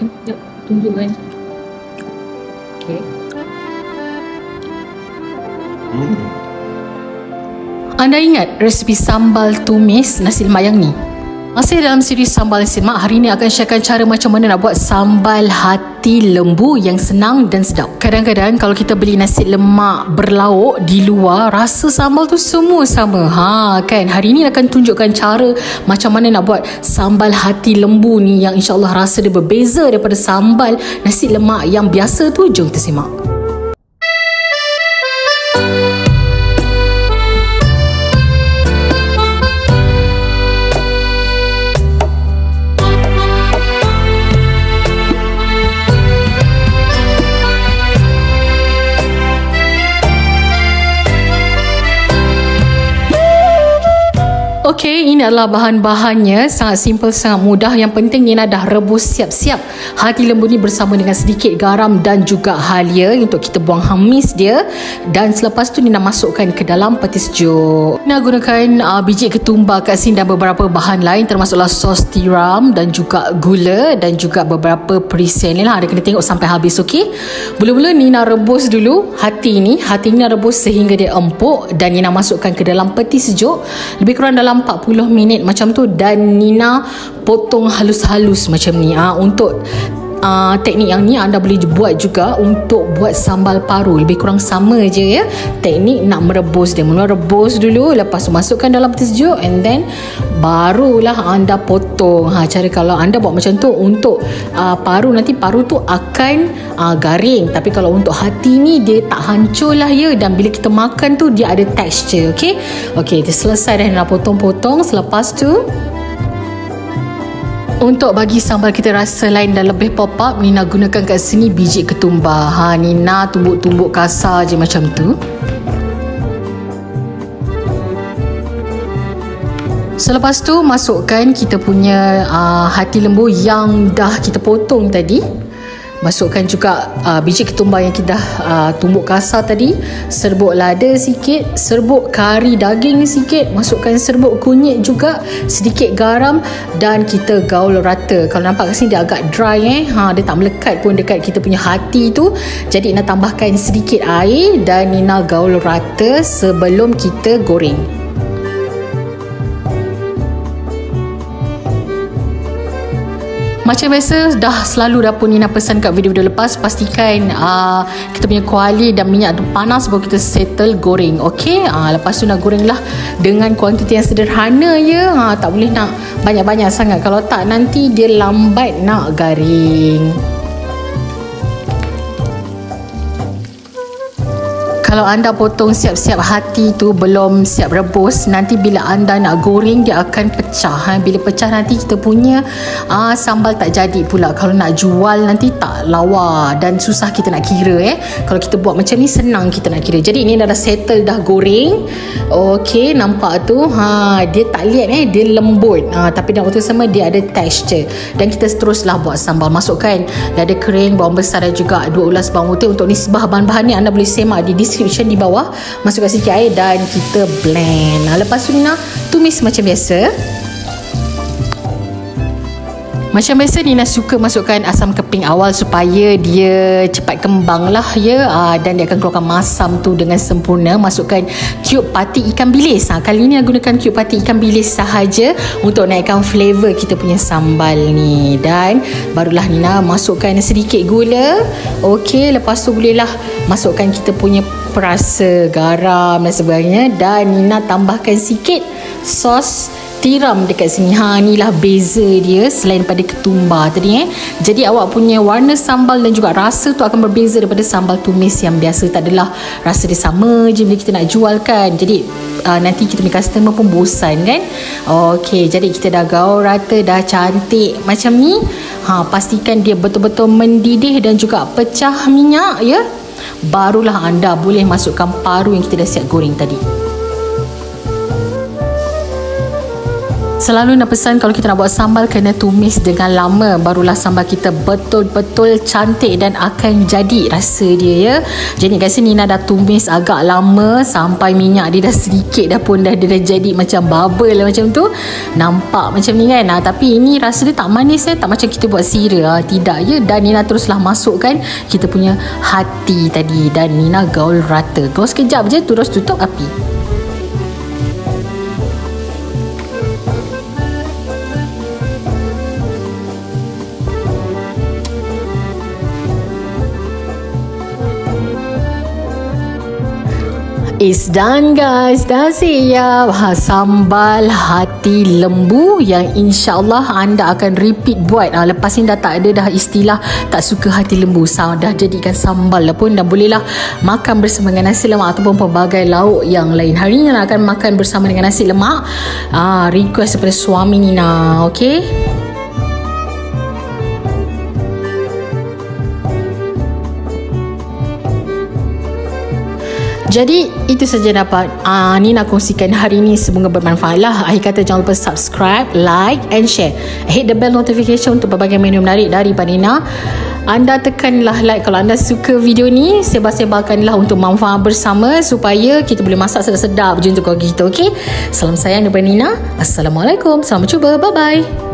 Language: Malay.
Jom, tunjukkan. Okey. Anda ingat resipi sambal tumis nasi lemak yang ni? Masih dalam siri sambal nasi lemak, hari ni akan sharekan cara macam mana nak buat sambal hati lembu yang senang dan sedap. Kadang-kadang kalau kita beli nasi lemak berlauk di luar, rasa sambal tu semua sama. Kan? Hari ni akan tunjukkan cara macam mana nak buat sambal hati lembu ni yang insyaAllah rasa dia berbeza daripada sambal nasi lemak yang biasa tu. Jom kita simak. Okey, ini adalah bahan-bahannya. Sangat simple, sangat mudah. Yang penting Nina dah rebus siap-siap hati lembu ni bersama dengan sedikit garam dan juga halia untuk kita buang hamis dia. Dan selepas tu Nina masukkan ke dalam peti sejuk. Nina gunakan biji ketumbar kat sini dan beberapa bahan lain, termasuklah sos tiram dan juga gula dan juga beberapa perisian ni lah. Ada kena tengok sampai habis, okey? Mula-mula Nina rebus dulu hati ni. Hati ni Nina rebus sehingga dia empuk dan Nina masukkan ke dalam peti sejuk. Lebih kurang dalam 40 minit macam tu, dan Nina potong halus-halus macam ni. Untuk teknik yang ni anda boleh buat juga untuk buat sambal paru. Lebih kurang sama je ya. Teknik nak merebus dia. Mula rebus dulu, lepas tu masukkan dalam peti sejuk, and then barulah anda potong. Cara kalau anda buat macam tu untuk paru, nanti paru tu akan garing. Tapi kalau untuk hati ni dia tak hancur lah ya, dan bila kita makan tu dia ada texture. Okey, dia selesai dah nak potong-potong. Selepas tu untuk bagi sambal kita rasa lain dan lebih pop up, Nina gunakan kat sini biji ketumbar. Nina tumbuk-tumbuk kasar je macam tu. Selepas tu masukkan kita punya hati lembu yang dah kita potong tadi. Masukkan juga biji ketumbar yang kita dah tumbuk kasar tadi. Serbuk lada sikit, serbuk kari daging sikit, masukkan serbuk kunyit juga, sedikit garam, dan kita gaul rata. Kalau nampak kat sini dia agak dry dia tak melekat pun dekat kita punya hati tu. Jadi Nina tambahkan sedikit air dan Nina gaul rata sebelum kita goreng. Macam biasa, dah selalu dah pun Nina pesan kat video-video lepas, pastikan kita punya kuali dan minyak tu panas baru kita settle goreng. Okey, lepas tu nak goreng lah dengan kuantiti yang sederhana ya. Tak boleh nak banyak-banyak sangat, kalau tak nanti dia lambat nak garing. Kalau anda potong siap-siap hati tu belum siap rebus, nanti bila anda nak goreng dia akan pecah. Bila pecah nanti kita punya sambal tak jadi pula. Kalau nak jual nanti tak lawa dan susah kita nak kira. Kalau kita buat macam ni senang kita nak kira. Jadi ini dah settle, dah goreng. Okey, nampak tu dia tak liat dia lembut. Tapi dalam waktu sama dia ada texture. Dan kita teruslah buat sambal. Masukkan lada kering, bawang besar dan juga 2 ulas bawang putih. Untuk nisbah bahan-bahan ni anda boleh semak di description di bawah. Masukkan sikit air dan kita blend. Lepas tu Nina tumis macam biasa. Macam biasa Nina suka masukkan asam keping awal supaya dia cepat kembang lah ya, dan dia akan keluarkan masam tu dengan sempurna. Masukkan cube pati ikan bilis. Kali ni aku gunakan cube pati ikan bilis sahaja untuk naikkan flavor kita punya sambal ni. Dan barulah Nina masukkan sedikit gula. Okey, lepas tu bolehlah masukkan kita punya perasa garam dan sebagainya, dan Nina tambahkan sikit sos tiram dekat sini. Inilah beza dia selain pada ketumbar tadi. Jadi awak punya warna sambal dan juga rasa tu akan berbeza daripada sambal tumis yang biasa. Tak adalah rasa dia sama je bila kita nak jual kan. Jadi nanti kita punya customer pun bosan kan. Okey, jadi kita dah gaul rata, dah cantik macam ni. Pastikan dia betul-betul mendidih dan juga pecah minyak ya. Barulah anda boleh masukkan paru yang kita dah siap goreng tadi. Selalu nak pesan kalau kita nak buat sambal kena tumis dengan lama, barulah sambal kita betul-betul cantik dan akan jadi rasa dia ya. Jadi kat sini Nina dah tumis agak lama sampai minyak dia dah sedikit dah pun dia dah jadi macam bubble macam tu. Nampak macam ni kan. Tapi ini rasa dia tak manis tak macam kita buat sira. Tidak ya. Dan Nina teruslah masukkan kita punya hati tadi dan Nina gaul rata. Gaul sekejap je terus tutup api. It's done guys, dah siap sambal hati lembu yang insyaAllah anda akan repeat buat. Lepas ni dah tak ada dah istilah tak suka hati lembu, dah jadikan sambal dah pun, dan bolehlah makan bersama dengan nasi lemak ataupun pelbagai lauk yang lain. Hari ni Nina akan makan bersama dengan nasi lemak, request daripada suami Nina. Okay, jadi itu saja dapat Nina kongsikan hari ini. Semoga bermanfaat lah. Akhir kata jangan lupa subscribe, like and share. Hit the bell notification untuk berbagai menu menarik daripada Nina. Anda tekanlah like kalau anda suka video ni. Sebar-sebarkanlah untuk manfaat bersama supaya kita boleh masak sedap-sedap je untuk keluarga kita. Okay, salam sayang daripada Nina. Assalamualaikum, selamat cuba, bye bye.